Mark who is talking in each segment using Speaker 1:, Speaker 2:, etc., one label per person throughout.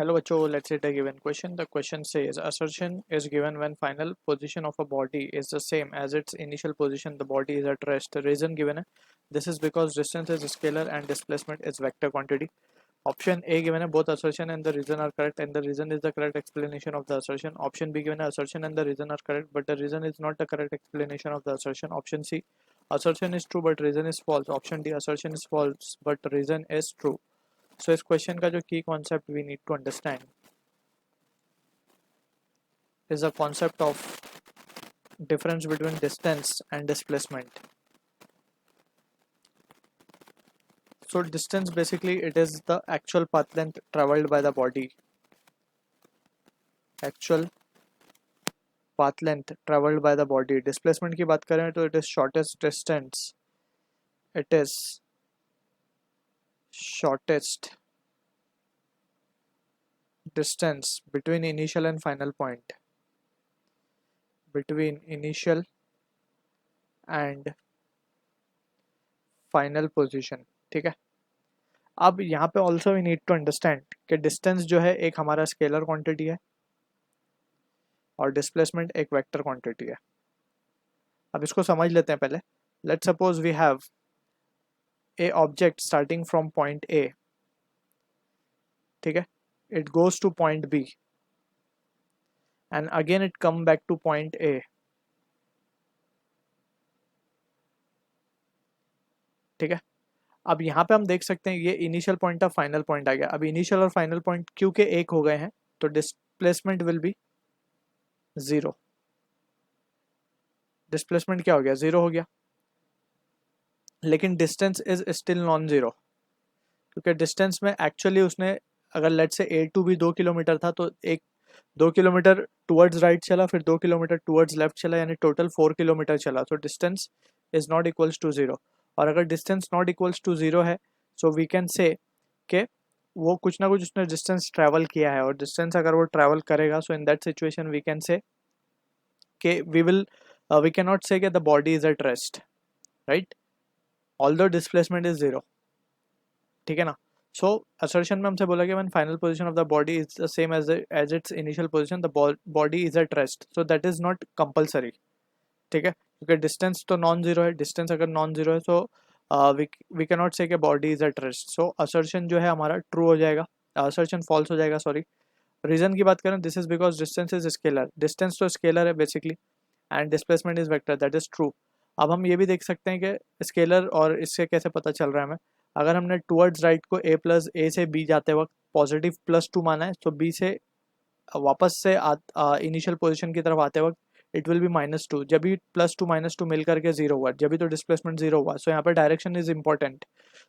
Speaker 1: Hello बच्चों, let's take a given question. The question says assertion is given when final position of a body is the same as its initial position. The body is at rest. The reason given है, this is because distance is scalar and displacement is vector quantity. Option A given है, both assertion and the reason are correct and the reason is the correct explanation of the assertion. Option B given है, assertion and the reason are correct but the reason is not the correct explanation of the assertion. Option C, assertion is true but reason is false. Option D, assertion is false but reason is true. So इस क्वेश्चन का जो की concept we need to understand is the concept of difference between distance and displacement. So distance basically it is the actual path length traveled by the body. Actual path length traveled by the body. Displacement की बात करें तो it is shortest distance. It is shortest distance between initial and final point. Between initial and final position. ठीक है. अब यहाँ पे also we need to understand कि डिस्टेंस जो है एक हमारा स्केलर क्वांटिटी है और डिस्प्लेसमेंट एक वेक्टर क्वांटिटी है. अब इसको समझ लेते हैं पहले. Let's suppose we have a object starting from point A. ठीक है. It goes to point B and again it come back to point A. ठीक है. अब यहाँ पे हम देख सकते हैं ये इनिशियल पॉइंट था, फाइनल पॉइंट आ गया. अब इनिशियल और फाइनल पॉइंट क्योंकि एक हो गए हैं तो displacement will be zero. Displacement क्या हो गया? जीरो हो गया. लेकिन distance is still non zero क्योंकि डिस्टेंस में एक्चुअली उसने अगर लेट से ए टू बी 2 किलोमीटर था तो एक 2 किलोमीटर टुवर्ड्स राइट चला, फिर 2 किलोमीटर टुवर्ड्स लेफ्ट चला, यानी टोटल 4 किलोमीटर चला. तो distance is not equals to zero. और अगर distance not equals to zero है सो वी कैन से कि वो कुछ ना कुछ उसने डिस्टेंस ट्रैवल किया है. और डिस्टेंस अगर वो ट्रैवल करेगा so in that situation we can say कि वी कैन नॉट से कि the body is at rest, right, although displacement is zero. ठीक है ना. सो असर्शन में हमसे बोला कि when final position of the body is the same as its initial position the body is at rest. So that is not compulsory. ठीक है. क्योंकि डिस्टेंस तो नॉन जीरो है. डिस्टेंस अगर नॉन जीरो है so we can not say कि body is at rest. So assertion जो है हमारा ट्रू हो जाएगा, असर्शन फॉल्स हो जाएगा. सॉरी. रीजन की बात करें, this is because distance is scalar. Distance तो स्केलर है basically and displacement is vector. That is true. अब हम ये भी देख सकते हैं कि स्केलर, और इससे कैसे पता चल रहा है हमें, अगर हमने टुवर्ड्स राइट को ए से बी जाते वक्त पॉजिटिव +2 माना है तो बी से वापस से इनिशियल पोजीशन की तरफ आते वक्त इट विल बी -2. जब भी +2 -2 मिल करके जीरो हुआ, जब भी तो डिस्प्लेसमेंट जीरो हुआ. सो यहाँ पर direction is important.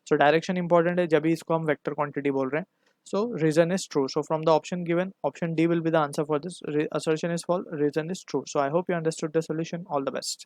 Speaker 1: So direction important है, जब भी इसको हम वेक्टर क्वांटिटी बोल रहे हैं. So reason is true. So from the option given, option D will be the answer for this. Assertion is false, reason is true. So I hope you understood the solution. All the best.